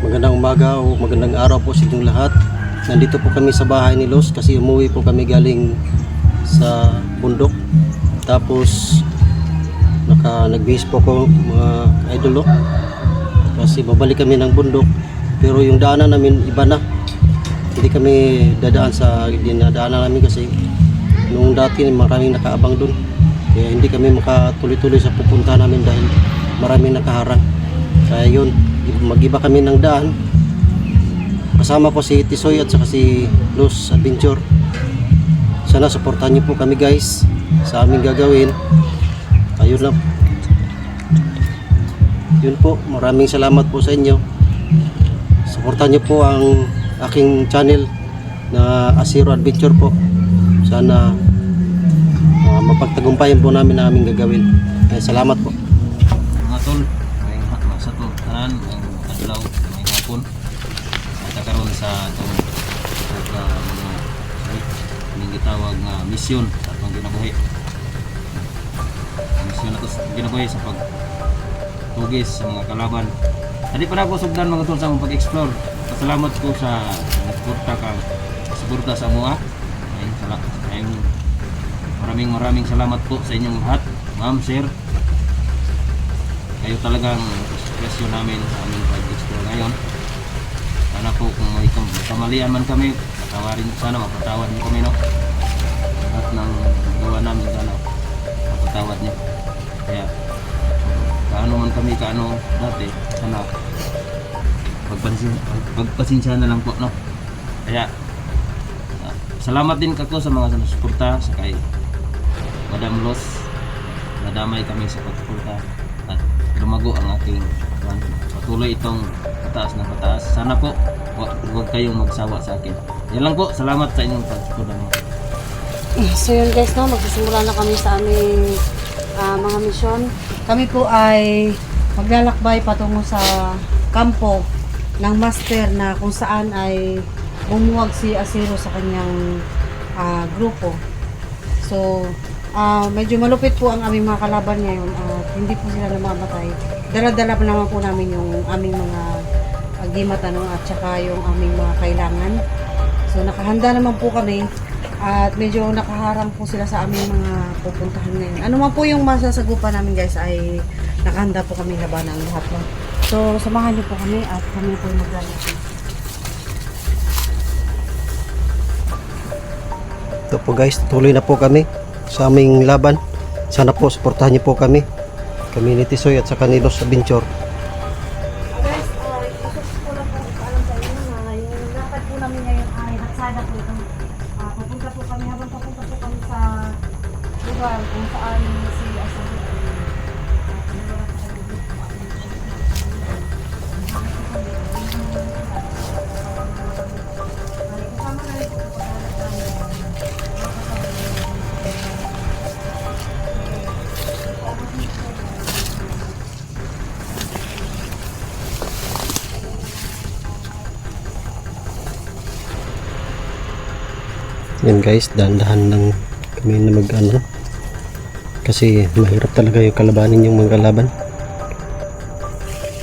Magandang umaga o magandang araw po sa inyong lahat. Nandito po kami sa bahay ni Los kasi umuwi po kami galing sa bundok. Tapos nagbihis po ko mga idolo kasi babalik kami ng bundok, pero yung daanan namin iba na. Hindi kami dadaan sa dinadaanan namin kasi nung dati maraming nakaabang dun, kaya hindi kami makatuloy-tuloy sa pupunta namin dahil maraming nakaharang. Kaya yun, mag-iba kami ng daan. Kasama ko si Tisoy at saka si Los Adventure. Sana supportahan niyo po kami guys sa aming gagawin. Ayun lang. Yun po, maraming salamat po sa inyo. Supportahan niyo po ang aking channel na Asiro Adventure po. Sana mapagtagumpayan po namin ang aming gagawin. Salamat po. Mga tol, sa to tanan ang adlaw may hapon at karon sa atong mga gitawag nga misyon sa atong ginabuhi. Misyon nato sa ginabuhi sa pagtugis sa mga kalaban. Dali pa na ako sugdan mga tol sa akong pag-explore. Pasalamat ko sa suporta sa mga ayun, maraming salamat po sa inyong lahat, ma'am, sir. Kayo talagang inspirasyon namin sa aming pag-explore ngayon. Sana po kung may kamalian man kami, patawarin, sana mapatawad niyo kami, no? Lahat ng gawa namin, sana mapatawad niyo. Kaya kaano man kami, kaano dati, sana pagpasensya na lang po, no? Kaya salamat din kako sa mga suporta sa kay Madam Los. Nadamay kami sa pagsuporta at lumago ang ating patuloy itong pataas na pataas. Sana po huwag kayong magsawa sa akin. Yan lang po, salamat sa inyong pagsuporta. So yun guys, no, magsisimula na kami sa aming mga misyon. Kami po ay maglalakbay patungo sa kampo ng master na kung saan ay bumuwag si Asiro sa kanyang grupo. So medyo malupit po ang aming mga kalaban ngayon at hindi po sila namamatay. Dala-dala pa naman po namin yung aming mga gimat at saka yung aming mga kailangan. So nakahanda naman po kami at medyo nakaharang po sila sa aming mga pupuntahan ngayon. Ano man po yung masasagupan namin guys ay nakahanda po kami labanan lahat lang. So samahan niyo po kami at kami po maglalakad. Ito po guys, tuloy na po kami sa aming laban. Sana po suportahan niyo po kami. Kami ni Tisoy at saka ni Los Adventure. Guys, gusto ko lang po paalam sa inyo na yung lakad po namin ngayon ay nagsada po ito. Papunta po kami, habang papunta po kami sa lugar kung saan si Asiro Yan guys, dahan-dahan lang kami na mag-ano kasi mahirap talaga yung kalabanin yung mga kalaban.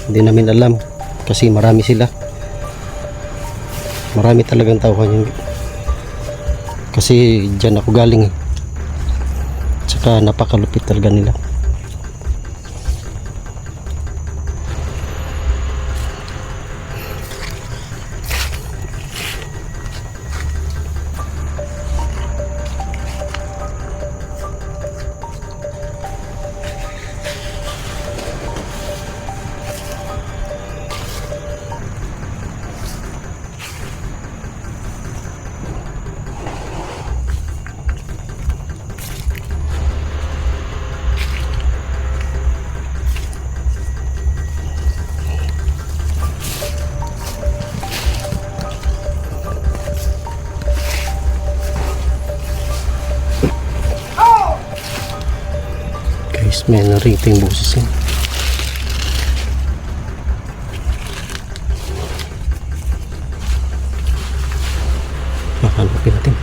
Hindi namin alam kasi marami sila, marami talagang tauhan yung kasi dyan ako galing tsaka napakalupit talaga nila. May narito yung boses yun. Hanapin natin.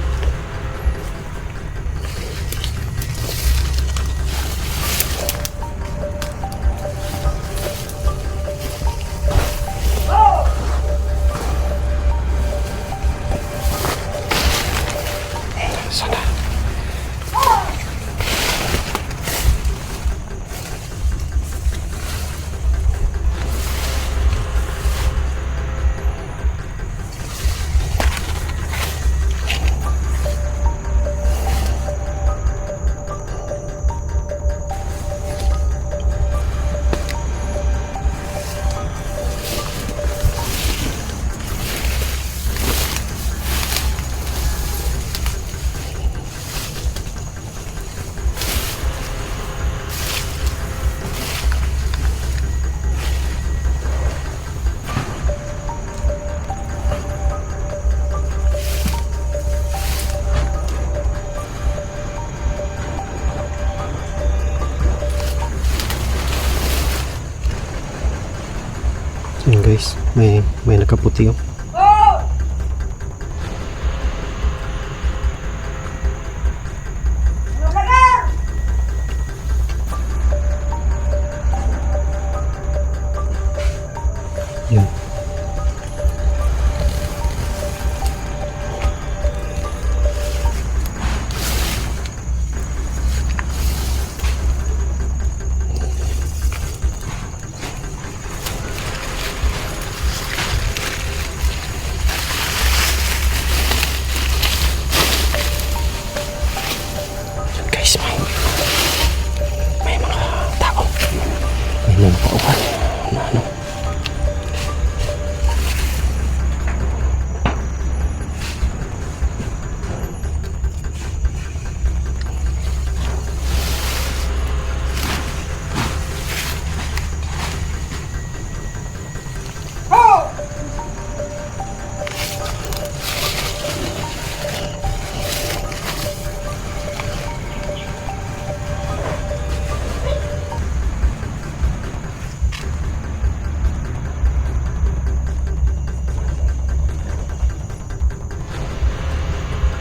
Sana. Yun guys, may nakaputi oh. Yun. Yan guys, may mga tao. May mga pauhan na ano.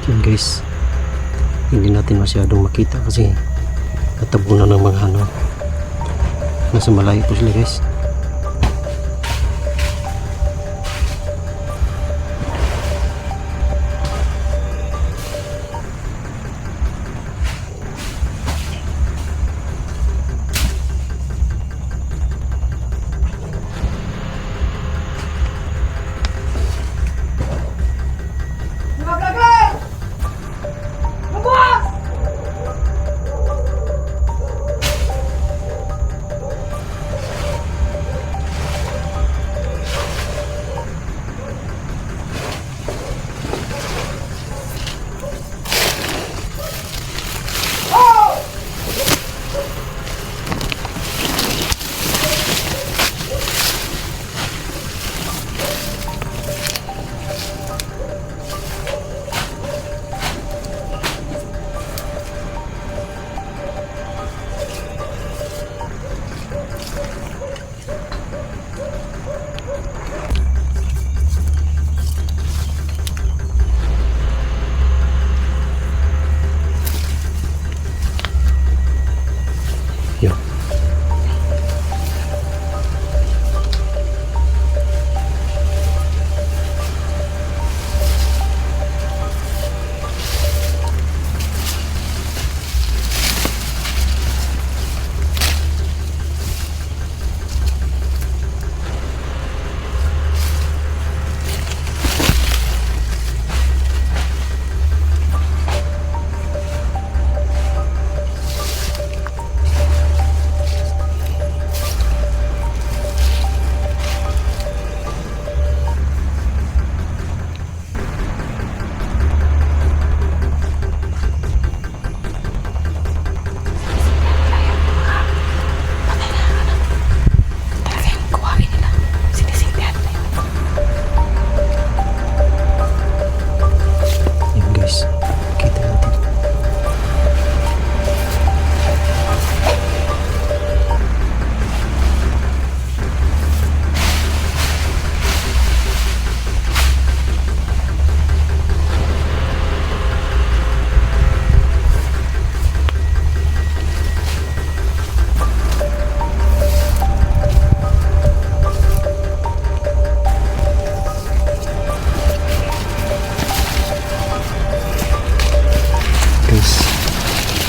Yun guys, hindi natin masyadong makita kasi natabunan ng mga ano, nasa malayo po sila guys.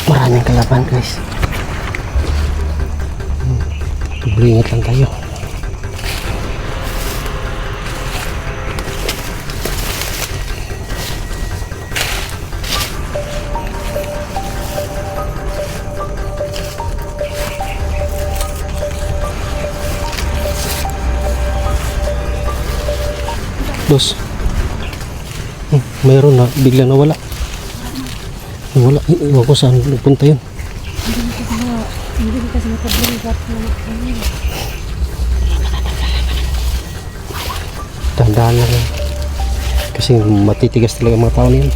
Maraming kalaban guys. Ingat lang tayo. Dos. Mayroon na, bigla nawala. Nawala. Iwan ko saan nagpunta yun. Hindi kasi makabligat na kami. Tandaan na lang. Kasi matitigas talaga mga tao niyan.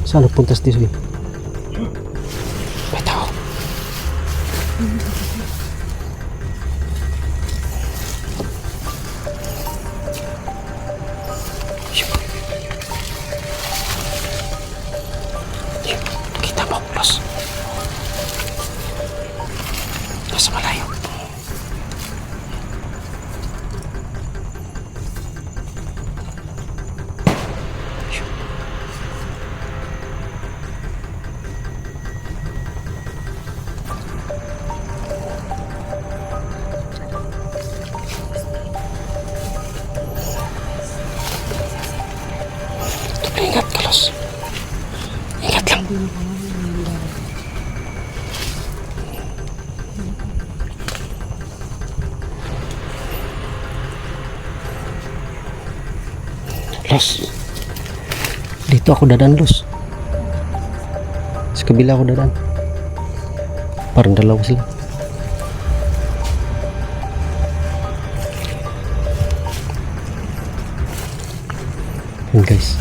Saan nagpunta si Tisoy? May tao. Kita mo, Los. Nasa malayo. Ingat ka, Los. Ingat lang. Los. Dito ako dadaan, Los. Sa kabila ako dadaan. Parang dalawa sila. Yun guys.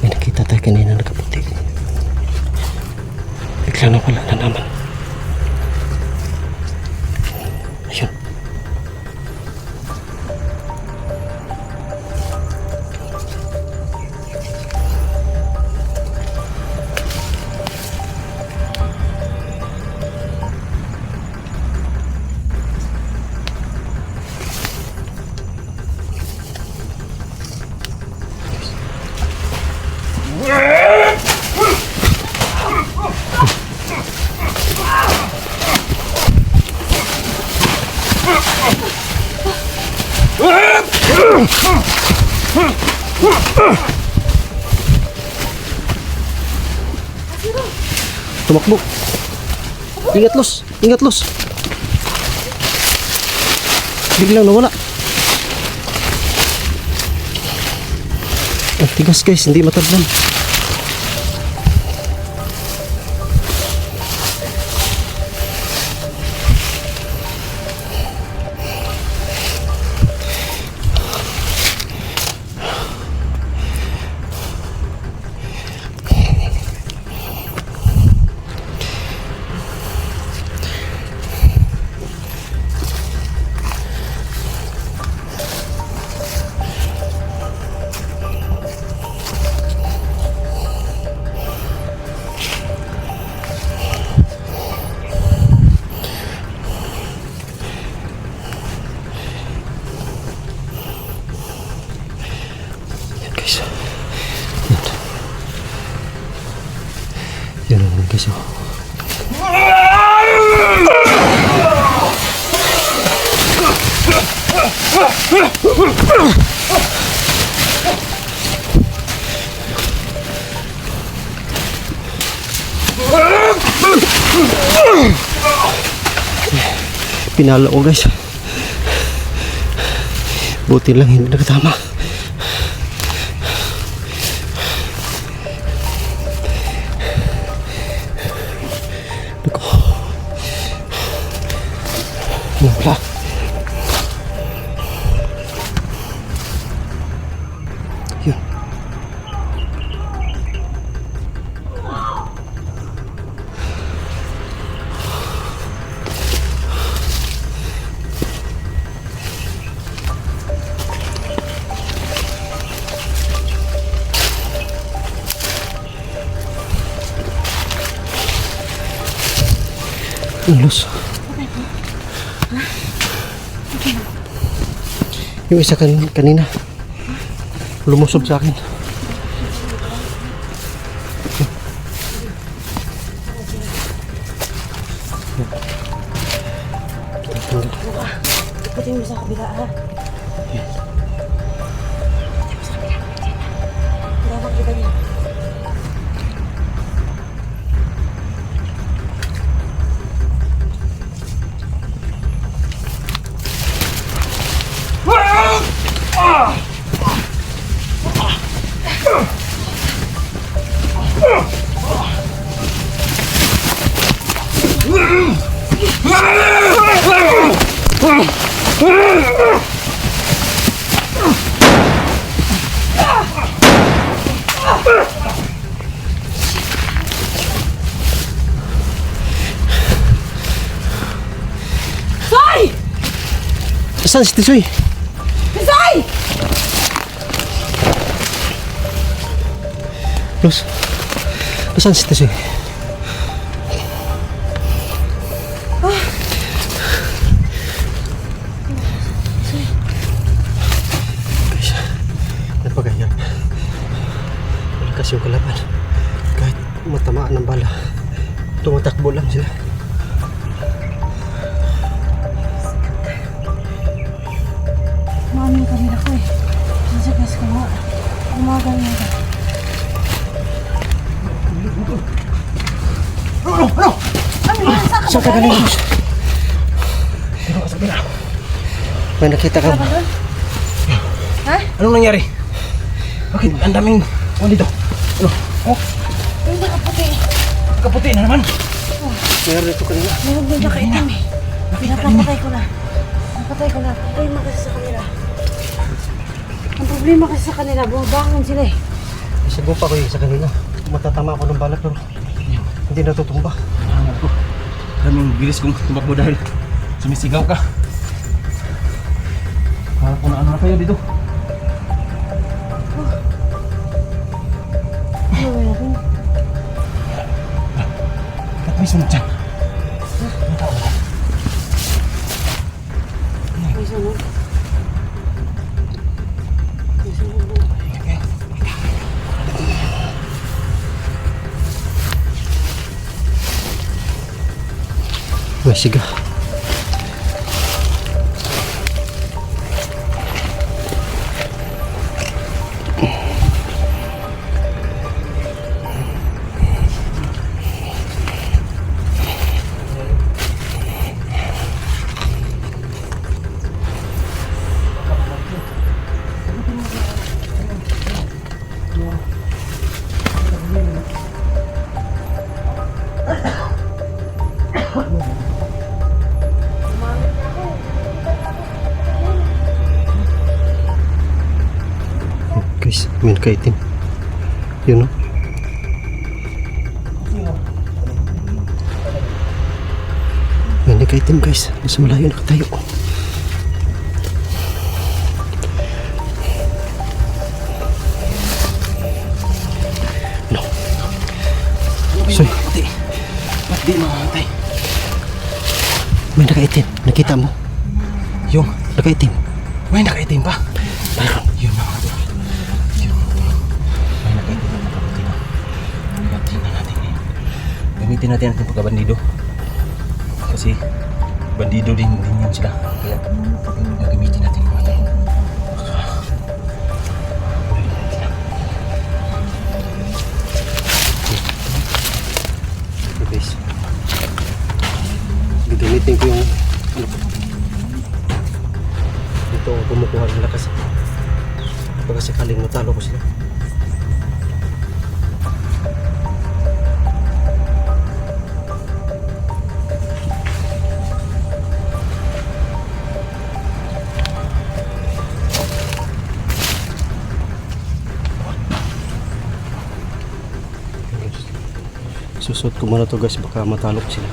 May nakita tayo kanina nakaputi. Bigla na wala na naman. Ayun. Tumakbo. Ingat, Los. Ingat, Los. Biglang nawala. Ang tigas guys, hindi matablan. Yan naman guys, oh. Pinalo ko guys. Buti lang hindi nakatama. Wala. Yun. Los. Yung isa kanina. Lumusob sa akin. Ikutin mo sa kabila, ha? Wala makita niya. Soy! Saan si Tisoy? Soy! Los. Saan si Tisoy? Guys, napagahirap. Malakas yung kalaban. Kahit matamaan ng bala, tumatakbo lang sila. Mami, kanila ko eh. Nasa gas ko nga. Umagal na ka. Saan ka kanina? Pero sa bila. May nakita ka ba? Ha? Anong nangyari? Bakit ang daming dito? Ano? Oh, Yung nakaputi. kaputi na naman. Meron ito kanina. Meron din nakaitim eh. Napapatay ko na. Napatay ko na. Problema kasi sa kanila. Ang problema kasi sa kanila, bumabangon sila eh. Isago pa ko yung sa kanina. Matatama ako ng bala pero hindi natutumba. Hanap ko. Maraming bilis kong tumakbo dahil sumisigaw ka. Hanap ko na ano na kayo dito. Ano ba natin? Ba't may sunod dyan? May sunod. May sunod. May siga. Guys, may nakaitim. Yun o. May nakaitim guys. Nasa malayo nakatayo. No. Soy, Ba't di mamamatay? may nakaitim. Nakita mo? Yung, Nakaitim. may nakaitim pa. Mayroon. Yun mga ito. Yun. May nakaitim na nakaputi na. Tingnan natin eh. Gamitin natin ang pagkabandido. Kasi bandido din yun sila. Kaya gagamitin natin mga ito. Okay guys. Gagamitin ko yung ano, dito ako kumukuha ng lakas. Baka sakaling matalo ko sila. Susot ko muna to guys, baka matalo ko sila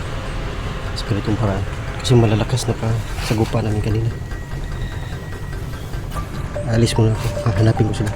sa ganitong paraan kasi malalakas na pa sagupa namin kanina. Alis muna ako, hahanapin ko sila.